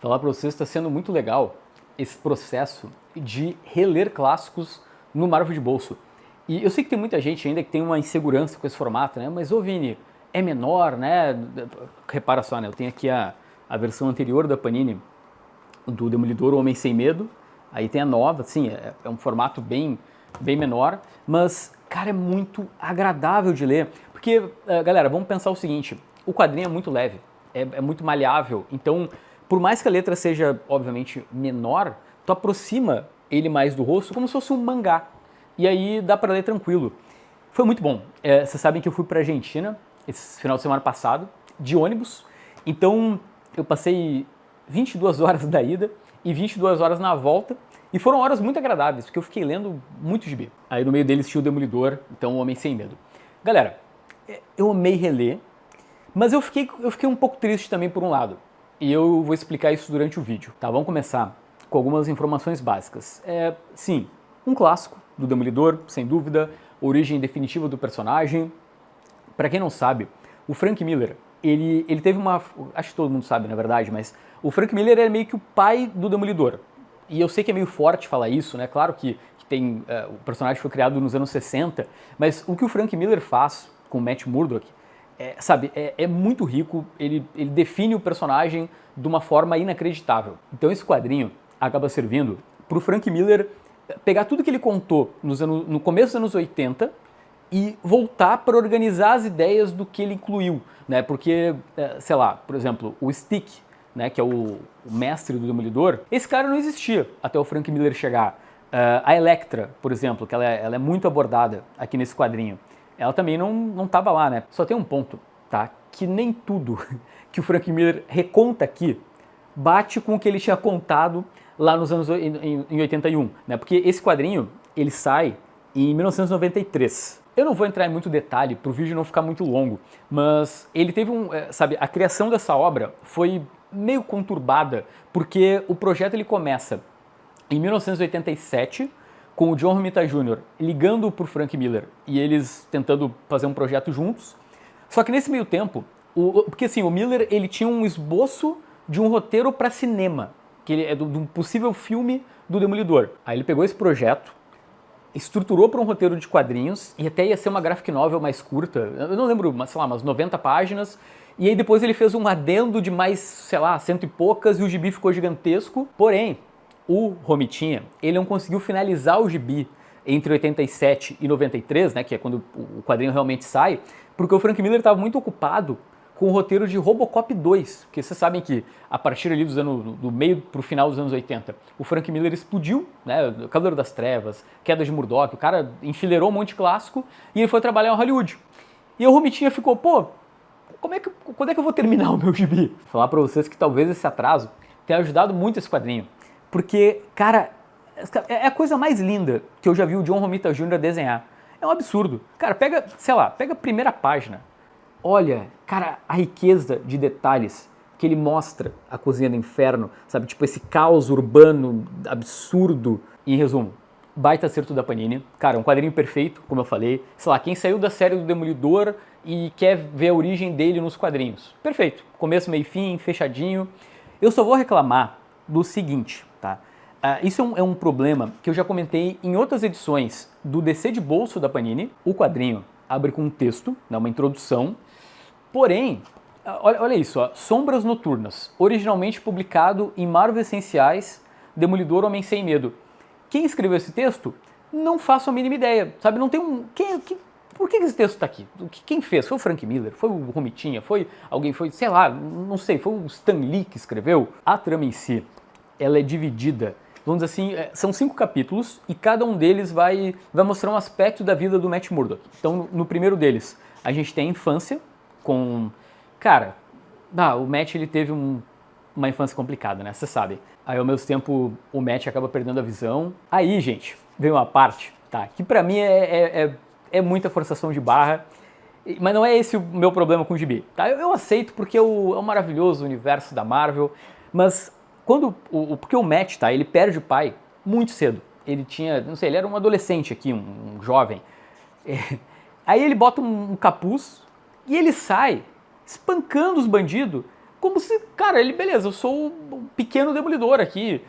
Falar para vocês, está sendo muito legal esse processo de reler clássicos no Marvel de bolso. E eu sei que tem muita gente ainda que tem uma insegurança com esse formato, né? Mas, ô Vini, é menor, né? Repara só, né? Eu tenho aqui a versão anterior da Panini do Demolidor, O Homem Sem Medo. Aí tem a nova, sim, é um formato bem menor, mas, cara, é muito agradável de ler. Porque, galera, vamos pensar o seguinte, o quadrinho é muito leve, é muito maleável, então, por mais que a letra seja, obviamente, menor, tu aproxima ele mais do rosto como se fosse um mangá. E aí dá pra ler tranquilo. Foi muito bom. Vocês sabem que eu fui pra Argentina esse final de semana passado, de ônibus, então eu passei 22 horas da ida e 22 horas na volta, e foram horas muito agradáveis, porque eu fiquei lendo muito gibi. Aí no meio deles tinha o Demolidor, então o Homem Sem Medo. Galera, eu amei reler, mas eu fiquei um pouco triste também por um lado, e eu vou explicar isso durante o vídeo. Tá, vamos começar com algumas informações básicas. Sim, um clássico do Demolidor, sem dúvida, origem definitiva do personagem. Para quem não sabe, o Frank Miller, ele teve uma... Acho que todo mundo sabe, na verdade, mas o Frank Miller é meio que o pai do Demolidor. E eu sei que é meio forte falar isso, né? Claro que tem... o personagem foi criado nos anos 60, mas o que o Frank Miller faz com o Matt Murdock, é muito rico, ele define o personagem de uma forma inacreditável. Então esse quadrinho acaba servindo para o Frank Miller pegar tudo que ele contou no começo dos anos 80 e voltar para organizar as ideias do que ele incluiu, né? Porque, sei lá, por exemplo, o Stick, né, que é o mestre do Demolidor, esse cara não existia até o Frank Miller chegar. A Elektra, por exemplo, que ela é muito abordada aqui nesse quadrinho, ela também não estava lá, né? Só tem um ponto, tá? Que nem tudo que o Frank Miller reconta aqui bate com o que ele tinha contado lá nos anos em 81, né? Porque esse quadrinho, ele sai em 1993. Eu não vou entrar em muito detalhe para o vídeo não ficar muito longo, mas ele teve a criação dessa obra foi meio conturbada, porque o projeto ele começa em 1987, com o John Romita Jr. ligando para o Frank Miller e eles tentando fazer um projeto juntos. Só que nesse meio tempo, porque assim, o Miller ele tinha um esboço de um roteiro para cinema, que ele é de um possível filme do Demolidor. Aí ele pegou esse projeto, estruturou para um roteiro de quadrinhos, e até ia ser uma graphic novel mais curta, eu não lembro, mas, sei lá, umas 90 páginas, e aí depois ele fez um adendo de mais, sei lá, 100 e poucas, e o gibi ficou gigantesco. Porém, o Romitinha, ele não conseguiu finalizar o gibi entre 87 e 93, né, que é quando o quadrinho realmente sai, porque o Frank Miller estava muito ocupado com o roteiro de Robocop 2, porque vocês sabem que a partir ali do meio para o final dos anos 80, o Frank Miller explodiu, né, Cavaleiro das Trevas, Queda de Murdoch, o cara enfileirou um monte de clássico e ele foi trabalhar em Hollywood. E o Romitinha ficou, pô, quando é que eu vou terminar o meu gibi? Vou falar pra vocês que talvez esse atraso tenha ajudado muito esse quadrinho, porque, cara, é a coisa mais linda que eu já vi o John Romita Jr. desenhar. É um absurdo. Cara, pega a primeira página. Olha, cara, a riqueza de detalhes que ele mostra a Cozinha do Inferno, sabe? Tipo, esse caos urbano absurdo. Em resumo, baita acerto da Panini. Cara, um quadrinho perfeito, como eu falei. Sei lá, quem saiu da série do Demolidor e quer ver a origem dele nos quadrinhos. Perfeito. Começo, meio e fim, fechadinho. Eu só vou reclamar do seguinte, tá? Isso é um problema que eu já comentei em outras edições do DC de bolso da Panini. O quadrinho abre com um texto, né, uma introdução. Porém, olha isso, ó, Sombras Noturnas, originalmente publicado em Marvel Essenciais, Demolidor Homem Sem Medo. Quem escreveu esse texto? Não faço a mínima ideia, sabe? Não tem um... Por que esse texto está aqui? Quem fez? Foi o Frank Miller? Foi o Romitinha? Foi alguém? Foi, sei lá, não sei, foi o Stan Lee que escreveu? A trama em si, ela é dividida, vamos dizer assim, são 5 capítulos e cada um deles vai mostrar um aspecto da vida do Matt Murdock. Então, no primeiro deles, a gente tem a infância com... Cara, o Matt ele teve uma infância complicada, né? Você sabe. Aí, ao mesmo tempo, o Matt acaba perdendo a visão. Aí, gente, vem uma parte, tá? Que pra mim é muita forçação de barra, mas não é esse o meu problema com o gibi, tá? Eu aceito porque é o maravilhoso universo da Marvel, mas porque o Matt, tá? Ele perde o pai muito cedo. Ele tinha, não sei, ele era um adolescente aqui, um jovem. Aí ele bota um capuz e ele sai espancando os bandidos como se, cara, ele, beleza, eu sou um pequeno demolidor aqui.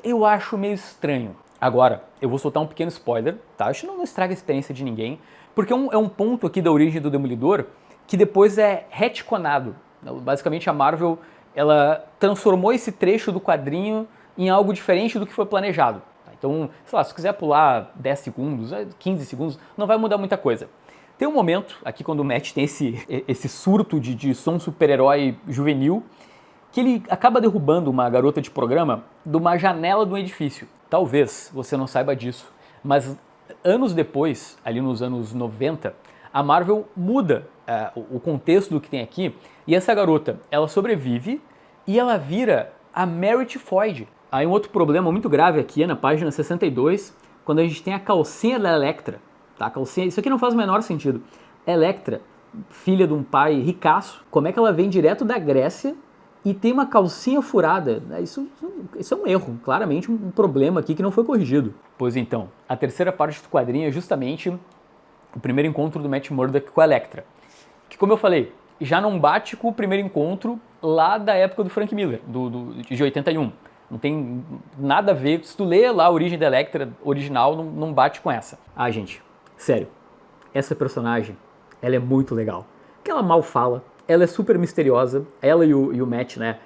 Eu acho meio estranho. Agora, eu vou soltar um pequeno spoiler, tá? Acho que não estraga a experiência de ninguém, porque é um ponto aqui da origem do Demolidor que depois é retconado. Basicamente, a Marvel, ela transformou esse trecho do quadrinho em algo diferente do que foi planejado. Então, sei lá, se quiser pular 10 segundos, 15 segundos, não vai mudar muita coisa. Tem um momento, aqui quando o Matt tem esse surto de som super-herói juvenil, que ele acaba derrubando uma garota de programa de uma janela de um edifício. Talvez você não saiba disso, mas anos depois, ali nos anos 90, a Marvel muda o contexto do que tem aqui, e essa garota, ela sobrevive e ela vira a Merit Floyd. Aí um outro problema muito grave aqui é na página 62, quando a gente tem a calcinha da Elektra. Tá? A calcinha, isso aqui não faz o menor sentido. Elektra, filha de um pai ricaço, como é que ela vem direto da Grécia e tem uma calcinha furada? Isso é um erro, claramente um problema aqui que não foi corrigido. Pois então, a terceira parte do quadrinho é justamente o primeiro encontro do Matt Murdock com a Elektra, que, como eu falei, já não bate com o primeiro encontro lá da época do Frank Miller, de 81. Não tem nada a ver, se tu lê lá a origem da Elektra original, não bate com essa. Ah, gente, sério, essa personagem, ela é muito legal. Porque ela mal fala, ela é super misteriosa, ela e o Matt, né?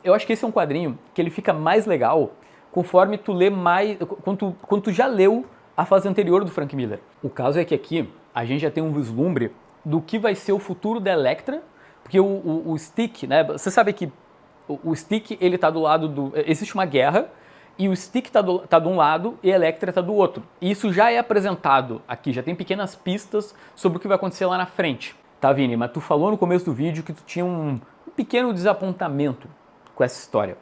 Eu acho que esse é um quadrinho que ele fica mais legal conforme tu lê mais, quando tu já leu a fase anterior do Frank Miller. O caso é que aqui a gente já tem um vislumbre do que vai ser o futuro da Elektra, porque o Stick, né? Você sabe que o Stick, ele tá do lado do... Existe uma guerra e o Stick tá de um lado e a Elektra tá do outro. E isso já é apresentado aqui, já tem pequenas pistas sobre o que vai acontecer lá na frente. Tá, Vini? Mas tu falou no começo do vídeo que tu tinha um pequeno desapontamento com essa história.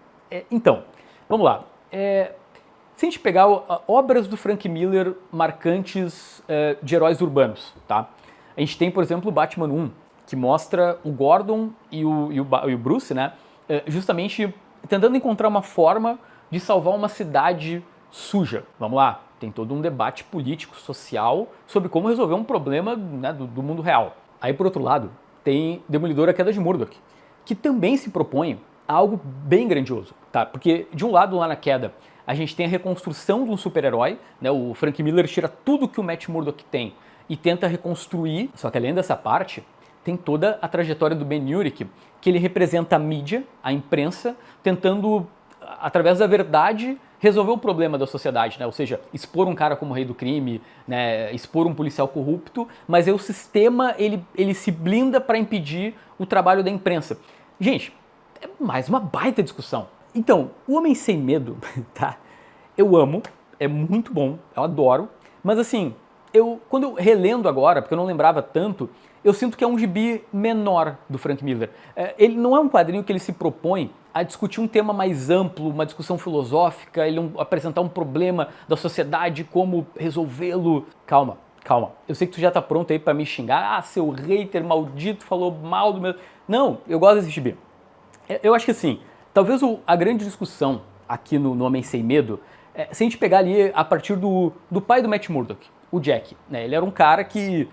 Então, vamos lá. Se a gente pegar obras do Frank Miller marcantes de heróis urbanos, tá? A gente tem, por exemplo, o Batman 1, que mostra o Gordon e o Bruce, né? Justamente tentando encontrar uma forma de salvar uma cidade suja. Vamos lá, tem todo um debate político, social, sobre como resolver um problema, né, do mundo real. Aí, por outro lado, tem Demolidor: A Queda de Murdock, que também se propõe a algo bem grandioso, tá? Porque, de um lado, lá na Queda, a gente tem a reconstrução de um super-herói, né? O Frank Miller tira tudo que o Matt Murdock tem e tenta reconstruir, só que além dessa parte, tem toda a trajetória do Ben Urich, que ele representa a mídia, a imprensa, tentando, através da verdade, resolver o problema da sociedade, né? Ou seja, expor um cara como rei do crime, né? Expor um policial corrupto, mas aí o sistema, ele se blinda para impedir o trabalho da imprensa. Gente, é mais uma baita discussão. Então, O Homem Sem Medo, tá? Eu amo, é muito bom, eu adoro, mas assim, quando eu relendo agora, porque eu não lembrava tanto, eu sinto que é um gibi menor do Frank Miller. Ele não é um quadrinho que ele se propõe a discutir um tema mais amplo, uma discussão filosófica, apresentar um problema da sociedade, como resolvê-lo. Calma, calma. Eu sei que tu já tá pronto aí pra me xingar. Ah, seu hater maldito, falou mal do meu... Não, eu gosto desse gibi. Eu acho que assim, talvez a grande discussão aqui no Homem Sem Medo, se a gente pegar ali a partir do pai do Matt Murdock, o Jack, né? Ele era um cara que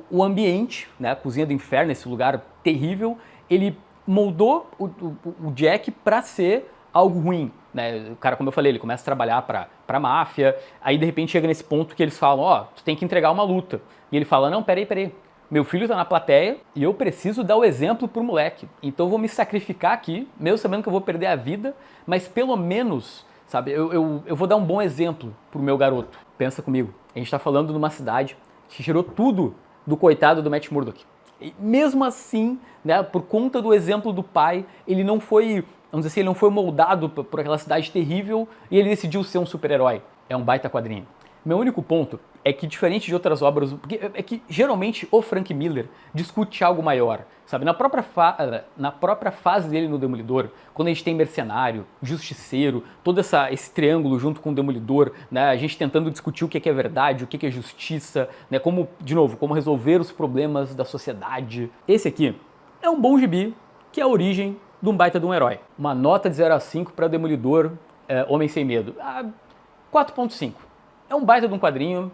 o ambiente, né, a cozinha do inferno, esse lugar terrível, ele moldou o Jack para ser algo ruim, né? O cara, como eu falei, ele começa a trabalhar para máfia, aí de repente chega nesse ponto que eles falam, ó, tu tem que entregar uma luta. E ele fala, não, peraí, meu filho tá na plateia e eu preciso dar o exemplo pro moleque. Então eu vou me sacrificar aqui, mesmo sabendo que eu vou perder a vida, mas pelo menos, sabe, eu vou dar um bom exemplo pro meu garoto. Pensa comigo, a gente tá falando de uma cidade que tirou tudo do coitado do Matt Murdock. E mesmo assim, né, por conta do exemplo do pai, ele não foi, vamos dizer assim, ele não foi moldado por aquela cidade terrível e ele decidiu ser um super-herói. É um baita quadrinho. Meu único ponto é que, diferente de outras obras, porque é que geralmente o Frank Miller discute algo maior, sabe? Na própria fase dele no Demolidor, quando a gente tem Mercenário, Justiceiro, todo esse triângulo junto com o Demolidor, né? A gente tentando discutir o que é verdade, o que é justiça, né? Como, de novo, como resolver os problemas da sociedade. Esse aqui é um bom gibi, que é a origem de um baita de um herói. Uma nota de 0 a 5 para Demolidor, Homem Sem Medo. 4.5. É um baita de um quadrinho.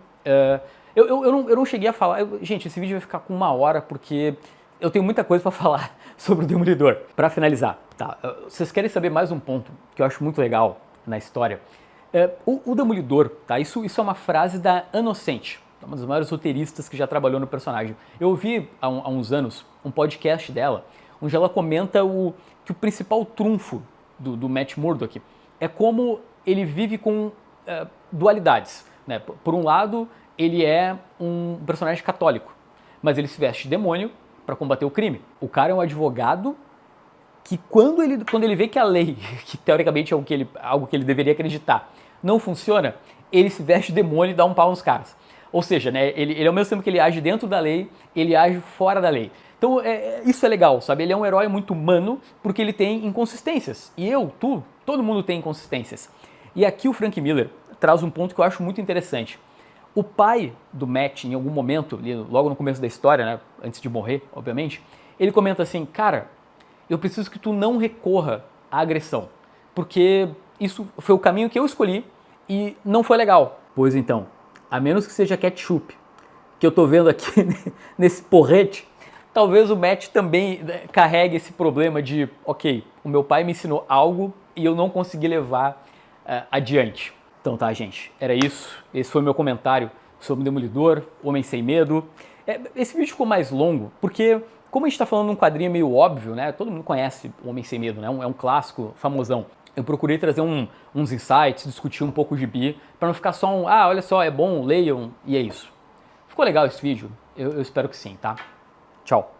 Eu não cheguei a falar... gente, esse vídeo vai ficar com 1 hora, porque eu tenho muita coisa para falar sobre o Demolidor. Para finalizar, tá? Vocês querem saber mais um ponto que eu acho muito legal na história? O Demolidor, tá? Isso é uma frase da Inocente, uma das maiores roteiristas que já trabalhou no personagem. Eu ouvi há uns anos um podcast dela, onde ela comenta que o principal trunfo do Matt Murdock é como ele vive com dualidades, né? Por um lado, ele é um personagem católico, mas ele se veste de demônio para combater o crime. O cara é um advogado que quando ele vê que a lei, que teoricamente é algo que ele deveria acreditar, não funciona, ele se veste de demônio e dá um pau nos caras. Ou seja, né, ele ao mesmo tempo que ele age dentro da lei, ele age fora da lei. Então isso é legal, sabe? Ele é um herói muito humano porque ele tem inconsistências. E todo mundo tem inconsistências. E aqui o Frank Miller traz um ponto que eu acho muito interessante. O pai do Matt, em algum momento, logo no começo da história, né, antes de morrer, obviamente, ele comenta assim, cara, eu preciso que tu não recorra à agressão, porque isso foi o caminho que eu escolhi e não foi legal. Pois então, a menos que seja ketchup, que eu tô vendo aqui nesse porrete, talvez o Matt também carregue esse problema de, ok, o meu pai me ensinou algo e eu não consegui levar adiante. Então tá, gente, era isso. Esse foi o meu comentário sobre o Demolidor, Homem Sem Medo. Esse vídeo ficou mais longo porque, como a gente tá falando de um quadrinho meio óbvio, né? Todo mundo conhece o Homem Sem Medo, né? É um clássico, famosão. Eu procurei trazer uns insights, discutir um pouco de gibi, para não ficar só olha só, é bom, leiam, e é isso. Ficou legal esse vídeo? Eu espero que sim, tá? Tchau.